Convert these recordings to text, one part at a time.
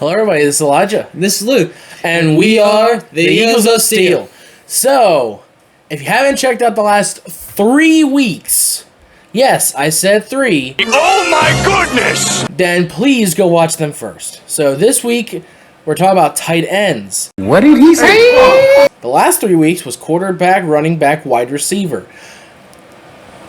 Hello, everybody. This is Elijah. This is Luke. And we are the Eagles of Steel. So, if you haven't checked out the last 3 weeks, yes, I said 3. Oh my goodness! Then please go watch them first. So, this week, we're talking about tight ends. What did he say? The last 3 weeks was quarterback, running back, wide receiver.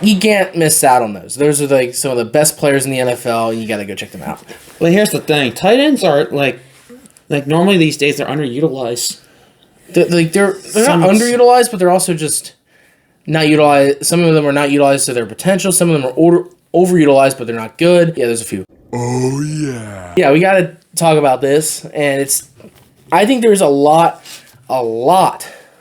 You can't miss out on those. Those are like some of the best players in the NFL. You got to go check them out. Well, here's the thing. Tight ends are, like normally these days, they're underutilized. They're not underutilized, but they're also just not utilized. Some of them are not utilized to their potential. Some of them are overutilized, but they're not good. Yeah, there's a few. Oh, yeah. Yeah, we got to talk about this. And I think there's a lot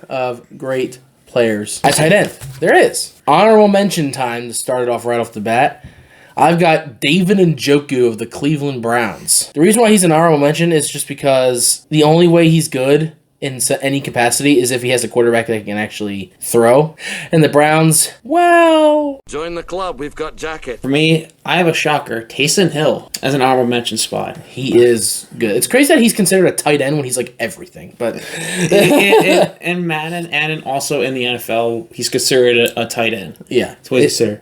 of great players at tight end. There is. Honorable mention time to start it off right off the bat. I've got David Njoku of the Cleveland Browns. The reason why he's an honorable mention is just because the only way he's good in any capacity is if he has a quarterback that can actually throw. And the Browns, well... Join the club, we've got jacket. For me, I have a shocker. Taysom Hill as an honorable mention spot. He is good. It's crazy that he's considered a tight end when he's like everything. But in Madden and also in the NFL, he's considered a tight end. Yeah. That's what he's considered.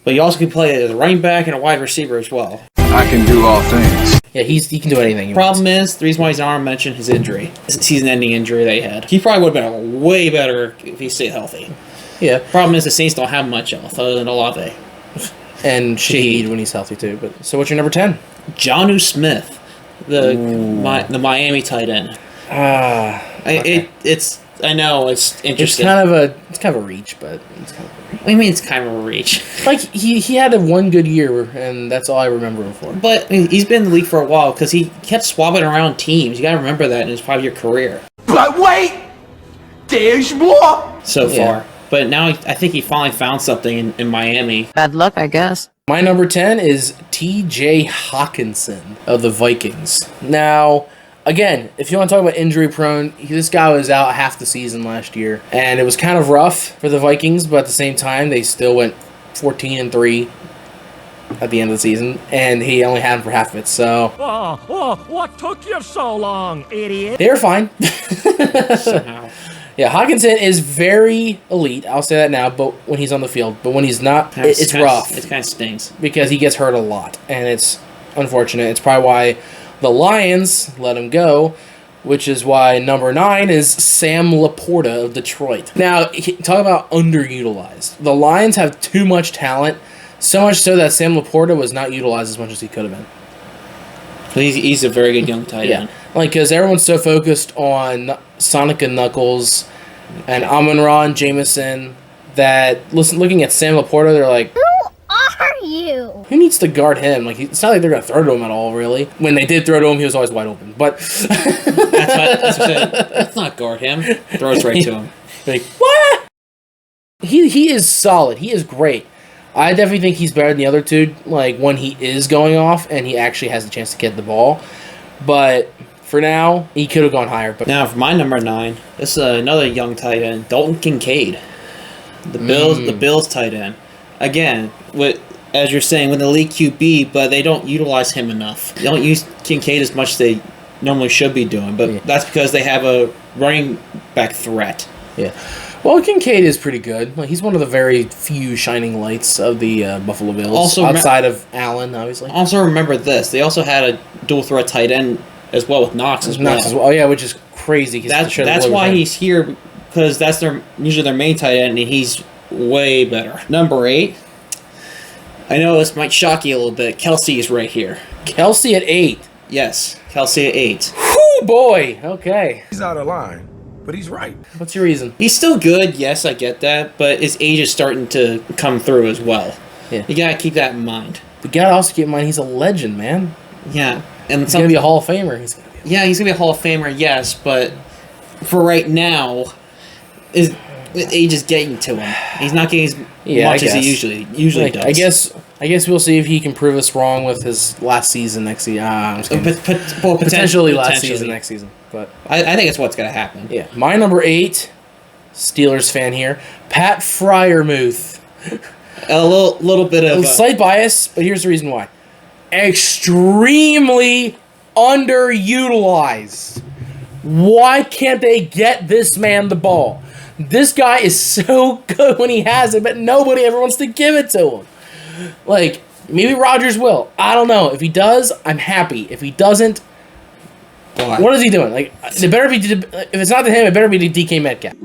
But you also can play as a running back and a wide receiver as well. I can do all things. Yeah, he can do anything. Problem is, the reason why he's an honorable mention, his injury. His season-ending injury that he had. He probably would have been way better if he stayed healthy. Yeah. Problem is, the Saints don't have much health other than Olave. And Shaheed when he's healthy too. But so what's your number 10? Jonnu Smith, the Miami tight end. Okay. I know it's interesting. It's kind of a reach, but it's kind of a reach. What do you mean it's kind of a reach? Like he had one good year, and that's all I remember him for. But he's been in the league for a while because he kept swapping around teams. You got to remember that in his 5-year career. But wait! There's more! So far. But now I think he finally found something in Miami. Bad luck, I guess. My number 10 is T.J. Hawkinson of the Vikings. Now, again, if you want to talk about injury prone, this guy was out half the season last year, and it was kind of rough for the Vikings, but at the same time, they still went 14-3 at the end of the season, and he only had him for half of it, so... What took you so long, idiot? They were fine. Somehow. Yeah, Hawkinson is very elite, I'll say that now, but when he's on the field. But when he's not, it's rough. It kind of stings. Because he gets hurt a lot, and it's unfortunate. It's probably why the Lions let him go, which is why number 9 is Sam Laporta of Detroit. Now, talk about underutilized. The Lions have too much talent, so much so that Sam Laporta was not utilized as much as he could have been. He's a very good young tight end. Because everyone's so focused on Sonic and Knuckles and Amon-Ra and Jameson that, looking at Sam Laporta, they're like, Who are you? who needs to guard him? Like, it's not like they're going to throw to him at all, really. When they did throw to him, he was always wide open. But Let's not guard him. Throws right to him. Like, what? He is solid. He is great. I definitely think he's better than the other two, like, when he is going off and he actually has the chance to get the ball. But for now, he could have gone higher. But Now, for my number 9, this is another young tight end, Dalton Kincaid. The Bills tight end. Again, as you're saying, with the league QB, but they don't utilize him enough. They don't use Kincaid as much as they normally should be doing, but that's because they have a running back threat. yeah. Well, Kincaid is pretty good. Like, he's one of the very few shining lights of the Buffalo Bills, Also, outside of Allen, obviously. Also, remember this. They also had a dual threat tight end as well with Knox as well. Knox as well. Oh, yeah, which is crazy. That's why he's here, because that's usually their main tight end, and he's way better. Number 8. I know this might shock you a little bit. Kelsey is right here. Kelsey at 8. Yes, Kelsey at 8. Whoo, boy. Okay. He's out of line, but he's right. What's your reason? He's still good, yes, I get that, but his age is starting to come through as well. Yeah. You gotta keep that in mind. You gotta also keep in mind he's a legend, man. Yeah, and He's gonna be a Hall of Famer. he's gonna be a Hall of Famer, yes, but for right now, his age is getting to him. He's not getting as much as he usually does. I guess we'll see if he can prove us wrong with his last season next season. I'm just kidding. Well, Potentially last season, next season. But I think it's what's gonna happen. yeah, my number 8, Steelers fan here, Pat Freiermuth. A little bit of Slight bias, but here's the reason why. Extremely underutilized. Why can't they get this man the ball? This guy is so good when he has it, but nobody ever wants to give it to him. Like, maybe Rodgers will. I don't know. If he does, I'm happy. If he doesn't, what is he doing? Like, it better be. If it's not to him, it better be to DK Metcalf.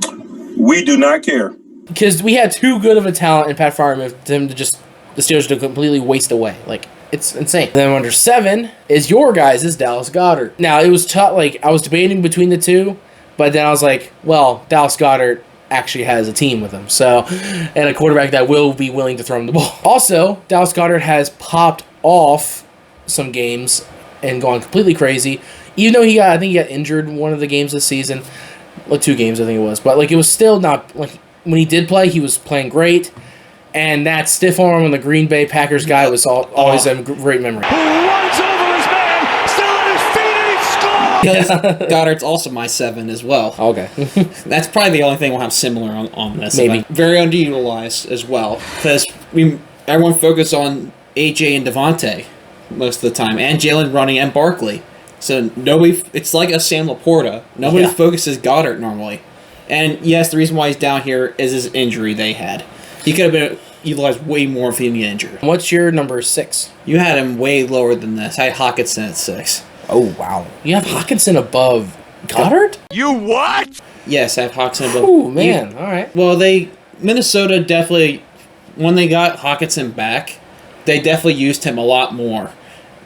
We do not care. Because we had too good of a talent in Pat Freiermuth for him to just the Steelers to completely waste away. Like, it's insane. Then under 7 is your guys' is Dallas Goedert. Now, it was tough. Like, I was debating between the two, but then I was like, well, Dallas Goedert actually has a team with him. So, and a quarterback that will be willing to throw him the ball. Also, Dallas Goedert has popped off some games and gone completely crazy. Even though I think he got injured in one of the games this season. Well, 2 games, I think it was. But, like, it was still not, like, when he did play, he was playing great. And that stiff arm on the Green Bay Packers guy was always a great memory. Who runs over his man, still on his feet, and he scores! Because Goddard's also my 7 as well. Okay. That's probably the only thing we'll have similar on this. Maybe. Very underutilized as well. Because everyone focused on AJ and Devontae most of the time. And Jalen running and Barkley. So it's like a Sam Laporta. Nobody focuses Goddard normally. And yes, the reason why he's down here is his injury they had. He could have been utilized way more if he didn't get injured. What's your number 6? You had him way lower than this. I had Hockenson at 6. Oh, wow. You have Hockenson above Goddard? You what? Yes, I have Hockenson above. Oh, man. All right. Well, Minnesota definitely, when they got Hockenson back, they definitely used him a lot more.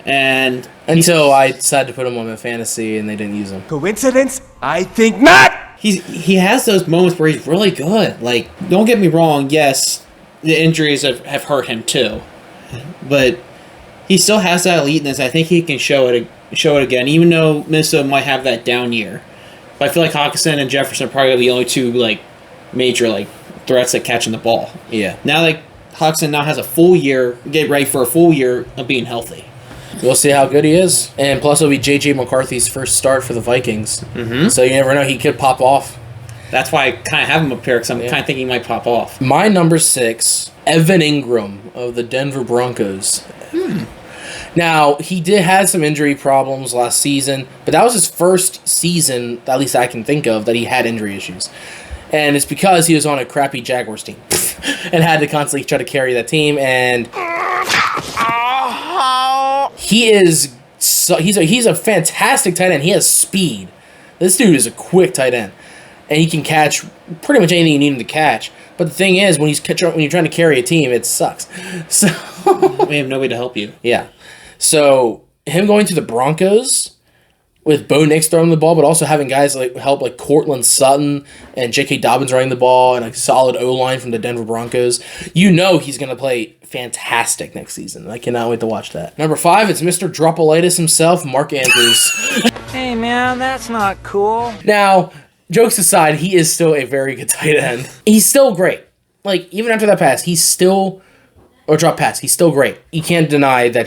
And until I decided to put him on my fantasy and they didn't use him. Coincidence? I think not! he has those moments where he's really good. Like, don't get me wrong, yes, the injuries have hurt him too. But he still has that eliteness. I think he can show it again, even though Minnesota might have that down year. But I feel like Hockenson and Jefferson are probably the only 2 like major like threats at catching the ball. Yeah. Now like Hockenson now has a full year, get ready for a full year of being healthy. We'll see how good he is. And plus, it'll be J.J. McCarthy's first start for the Vikings. Mm-hmm. So you never know. He could pop off. That's why I kind of have him up here, because I'm kind of thinking he might pop off. My number 6, Evan Ingram of the Denver Broncos. Now, he did have some injury problems last season, but that was his first season, at least I can think of, that he had injury issues. And it's because he was on a crappy Jaguars team and had to constantly try to carry that team. And he's a fantastic tight end. He has speed. This dude is a quick tight end, and he can catch pretty much anything you need him to catch. But the thing is, when you're trying to carry a team, it sucks. So we have nobody to help you. Yeah. So him going to the Broncos with Bo Nix throwing the ball, but also having guys help like Cortland Sutton and J.K. Dobbins running the ball and a solid O-line from the Denver Broncos. You know he's going to play fantastic next season. I cannot wait to watch that. Number 5, it's Mr. Dropolitis himself, Mark Andrews. Hey, man, that's not cool. Now, jokes aside, he is still a very good tight end. He's still great. Like, even after that pass, he's still he's still great. You can't deny that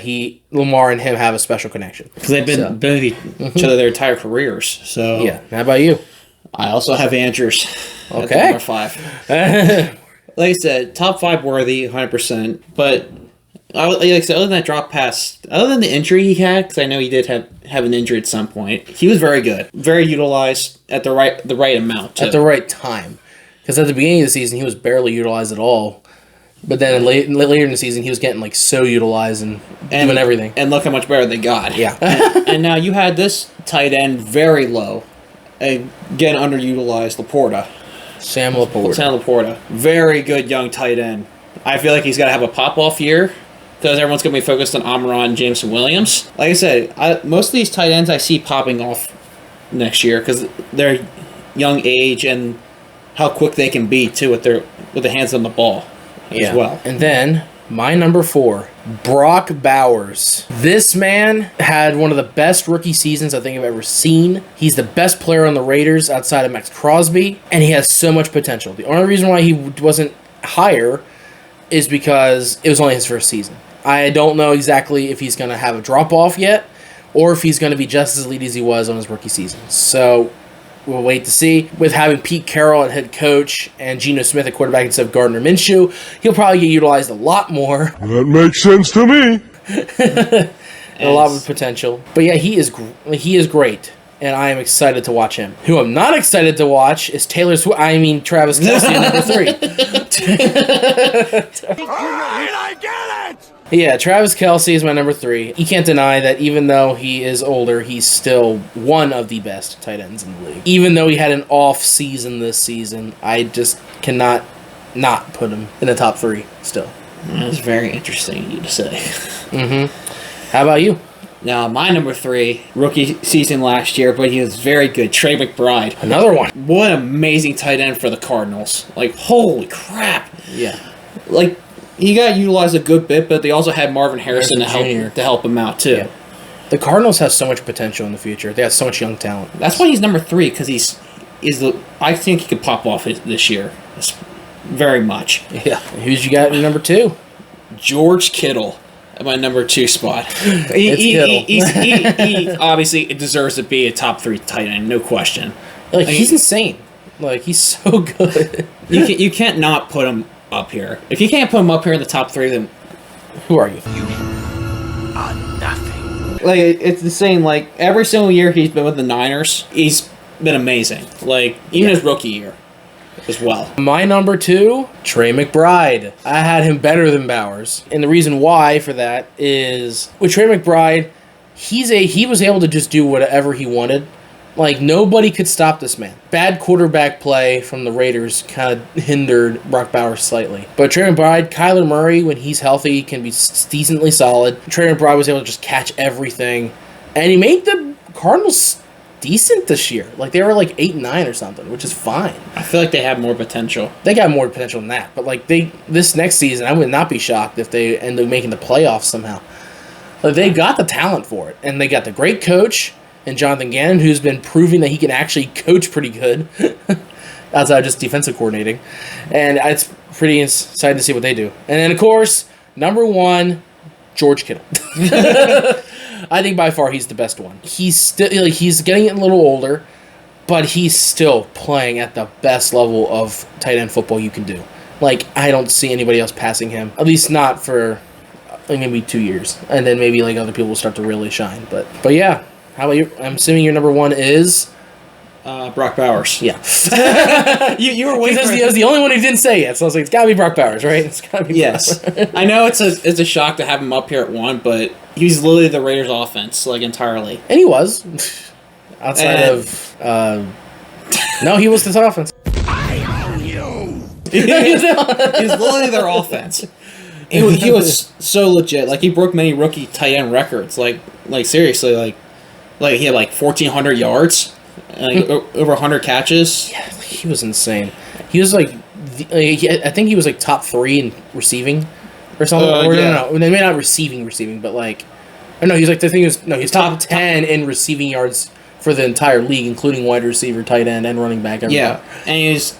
Lamar and him have a special connection. Because they've been with each other their entire careers. So yeah. How about you? I also have Andrews. Okay. At number 5. Like I said, top 5 worthy, 100%. But like I said, other than that drop pass, other than the injury he had, because I know he did have an injury at some point, he was very good, very utilized at the right amount too. At the right time. Because at the beginning of the season, he was barely utilized at all. But then later in the season, he was getting like so utilized and doing everything. And look how much better they got. Yeah. and now you had this tight end very low, again underutilized, Laporta. Sam Laporta. Very good young tight end. I feel like he's got to have a pop-off year because everyone's going to be focused on Amon-Ra and Jameson Williams. Like I said, most of these tight ends I see popping off next year because they're young age and how quick they can be too with the hands on the ball as well. And then my number 4, Brock Bowers. This man had one of the best rookie seasons I think I've ever seen. He's the best player on the Raiders outside of Max Crosby, and he has so much potential. The only reason why he wasn't higher is because it was only his first season. I don't know exactly if he's going to have a drop-off yet or if he's going to be just as elite as he was on his rookie season. So we'll wait to see. With having Pete Carroll at head coach and Geno Smith at quarterback instead of Gardner Minshew, he'll probably get utilized a lot more. That makes sense to me. and a lot of potential. But yeah, he is great, and I am excited to watch him. Who I'm not excited to watch is Travis Kelce at number 3. Alright, I get it! Yeah, Travis Kelce is my number 3. You can't deny that even though he is older, he's still one of the best tight ends in the league. Even though he had an off season this season, I just cannot not put him in the top 3 still. That's very interesting of you to say. How about you? Now, my number 3, rookie season last year, but he was very good. Trey McBride. Another one. What an amazing tight end for the Cardinals. Like, holy crap. Yeah. Like, he got utilized a good bit, but they also had Marvin Harrison to help him out, too. Yeah. The Cardinals have so much potential in the future. They have so much young talent. That's why he's number 3, because I think he could pop off this year. Very much. Yeah. Who's you got in number 2? George Kittle at my number 2 spot. He obviously deserves to be a top 3 tight end, no question. Like, he's insane. Like, he's so good. You can't not put him up here. If you can't put him up here in the top 3, then who are you? Nothing. like it's the same. Like every single year he's been with the Niners, he's been amazing. Like even his rookie year as well. My number 2, Trey McBride. I had him better than Bowers, and the reason why for that is with Trey McBride, he was able to just do whatever he wanted. Like, nobody could stop this man. Bad quarterback play from the Raiders kind of hindered Brock Bowers slightly. But Trey McBride, Kyler Murray, when he's healthy, can be decently solid. Trey McBride was able to just catch everything. And he made the Cardinals decent this year. Like, they were like 8-9 or something, which is fine. I feel like they have more potential. They got more potential than that. But, like, this next season, I would not be shocked if they end up making the playoffs somehow. Like, they got the talent for it. And they got the great coach and Jonathan Gannon, who's been proving that he can actually coach pretty good outside of just defensive coordinating. And it's pretty exciting to see what they do. And then, of course, number 1, George Kittle. I think by far he's the best one. He's still he's getting a little older, but he's still playing at the best level of tight end football you can do. Like, I don't see anybody else passing him, at least not for maybe 2 years. And then maybe like other people will start to really shine. But yeah. How about you? I'm assuming your number 1 is Brock Bowers. Yeah. you were waiting. That was the only one he didn't say yet. So I was like, it's gotta be Brock Bowers, right? It's gotta be. Yes. I know it's a shock to have him up here at 1, but he's literally the Raiders' offense, like entirely. And he was outside of. No, he was the offense. I own you! He's literally their offense. He was so legit. Like he broke many rookie tight end records. Like seriously, like he had like 1,400 yards, like over 100 catches. Yeah, he was insane. He was like, I think he was like top 3 in receiving, or something. No, maybe not receiving, but like, or no, he's like he's top 10 in receiving yards for the entire league, including wide receiver, tight end, and running back. Everybody. Yeah, and he's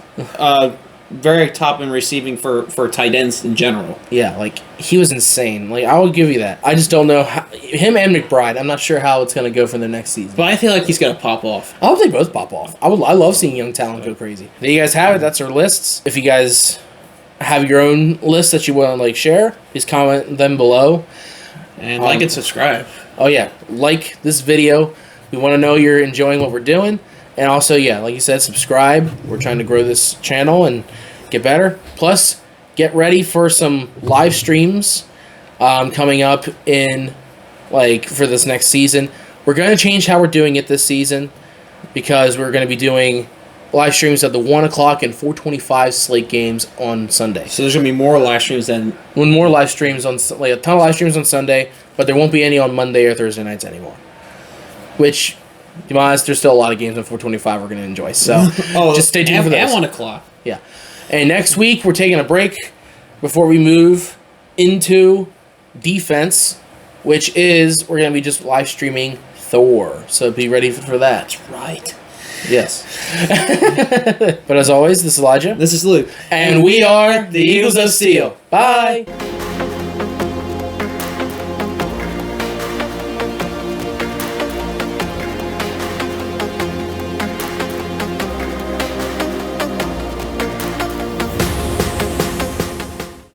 very top in receiving for tight ends in general. Yeah, like, he was insane. Like, I will give you that. I just don't know how, him and McBride, I'm not sure how it's going to go for the next season. But I feel like he's going to pop off. I hope they both pop off. I love seeing young talent go crazy. There you guys have it. That's our lists. If you guys have your own list that you want to, like, share, please comment them below. And like and subscribe. Oh, yeah. Like this video. We want to know you're enjoying what we're doing. And also, yeah, like you said, subscribe. We're trying to grow this channel and get better. Plus, get ready for some live streams coming up in, like, for this next season. We're going to change how we're doing it this season because we're going to be doing live streams at the 1 o'clock and 4:25 slate games on Sunday. So there's going to be more live streams than... More live streams on, like, a ton of live streams on Sunday, but there won't be any on Monday or Thursday nights anymore. Which... to be honest, there's still a lot of games on 425 we're going to enjoy. So just stay tuned for those. At 1 o'clock. Yeah. And next week, we're taking a break before we move into defense, which is we're going to be just live streaming Thor. So be ready for that. That's right. Yes. But as always, this is Elijah. This is Luke. And we are the Eagles of Steel. Bye.